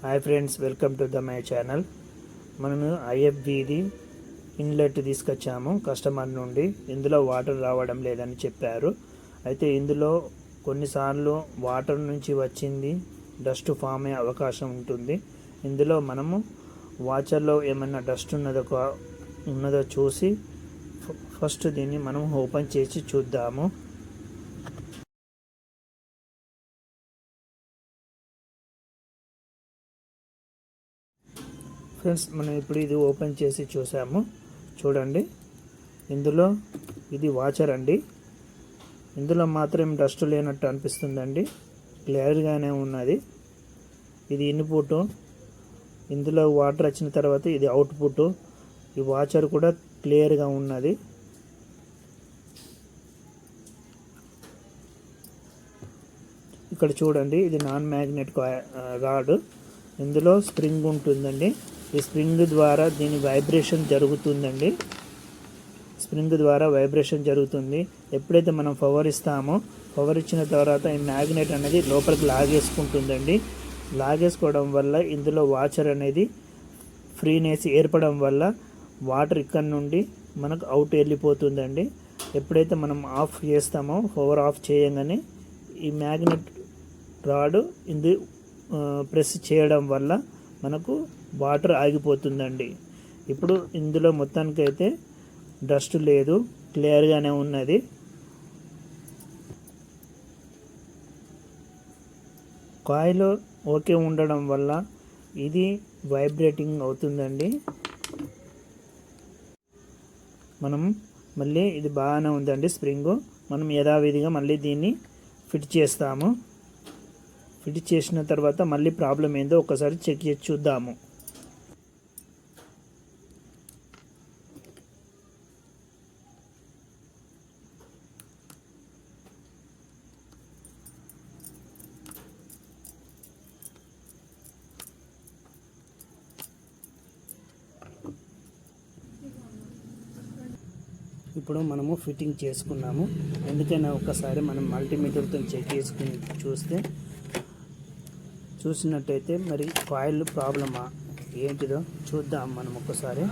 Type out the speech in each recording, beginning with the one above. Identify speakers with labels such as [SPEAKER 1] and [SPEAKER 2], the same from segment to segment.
[SPEAKER 1] Hi friends, welcome to my channel. మనము ఐఎఫ్బిది inlet తీసుకొచ్చాము customer నుండి. ఇందులో వాటర్ రావడం లేదని చెప్పారు. అయితే ఇందులో కొన్నిసార్లు వాటర్ నుంచి వచ్చింది డస్ట్ ఫామ్ అయ్యే అవకాశం ఉంటుంది. ఇందులో మనము వాచర్లో ఏమైనా డస్ట్ ఉన్నదో చూసి ఫస్ట్ దీన్ని మనం ఓపెన్ చేసి చూద్దాము. ఫ్రెండ్స్, మనం ఇప్పుడు ఇది ఓపెన్ చేసి చూసాము. చూడండి, ఇందులో ఇది వాచర్ అండి. ఇందులో మాత్రం డస్ట్ లేనట్టు అనిపిస్తుందండి, క్లియర్గానే ఉన్నది. ఇది ఇన్పుట్, ఇందులో వాటర్ వచ్చిన తర్వాత ఇది అవుట్పుట్. ఈ వాచర్ కూడా క్లియర్గా ఉన్నది. ఇక్కడ చూడండి, ఇది నాన్ మ్యాగ్నెట్ రాడ్. ఇందులో స్ప్రింగ్ ఉంటుందండి. ఈ స్ప్రింగ్ ద్వారా దీని వైబ్రేషన్ జరుగుతుందండి. స్ప్రింగ్ ద్వారా వైబ్రేషన్ జరుగుతుంది. ఎప్పుడైతే మనం పవర్ ఇస్తామో, పవర్ ఇచ్చిన తర్వాత ఈ మ్యాగ్నెట్ అనేది లోపలికి లాగేసుకుంటుందండి. లాగేసుకోవడం వల్ల ఇందులో వాచర్ అనేది ఫ్రీనెస్ ఏర్పడడం వల్ల వాటర్ ఇక్కడ నుండి మనకు అవుట్ వెళ్ళిపోతుందండి. ఎప్పుడైతే మనం ఆఫ్ చేస్తామో, పవర్ ఆఫ్ చేయగానే ఈ మ్యాగ్నెట్ రాడ్ ప్రెస్ చేయడం వల్ల మనకు వాటర్ ఆగిపోతుందండి. ఇప్పుడు ఇందులో మొత్తానికైతే డస్ట్ లేదు, క్లియర్గానే ఉన్నది. కాయిల్ ఓకే ఉండడం వల్ల ఇది వైబ్రేటింగ్ అవుతుందండి. మనం మళ్ళీ ఇది బాగానే ఉందండి స్ప్రింగ్. మనం యథావిధిగా మళ్ళీ దీన్ని ఫిట్ చేస్తాము. ఫిట్ చేసిన తర్వాత మళ్ళీ ప్రాబ్లం ఏందో ఒకసారి చెక్ చేసి చూద్దాము. ఇప్పుడు మనము ఫిట్టింగ్ చేసుకున్నాము. ఎందుకైనా ఒకసారి మనం మల్టీమీటర్తో చెక్ చేసుకుని చూసినట్టయితే మరి కాయిల్ ప్రాబ్లమా ఏంటిదో చూద్దాం మనం ఒకసారి.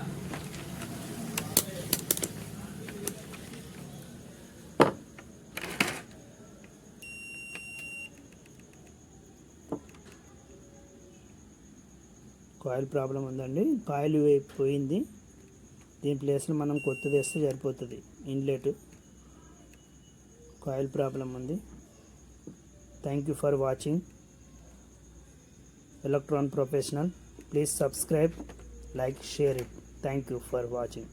[SPEAKER 1] కాయిల్ ప్రాబ్లం ఉందండి. కాయిల్ పోయింది. దీని ప్లేస్లో మనం కొత్తది వేస్తే సరిపోతుంది. ఇన్లెట్ కాయిల్ ప్రాబ్లం ఉంది. Thank you for watching Electron Professional. Please subscribe, like, share it. Thank you for watching.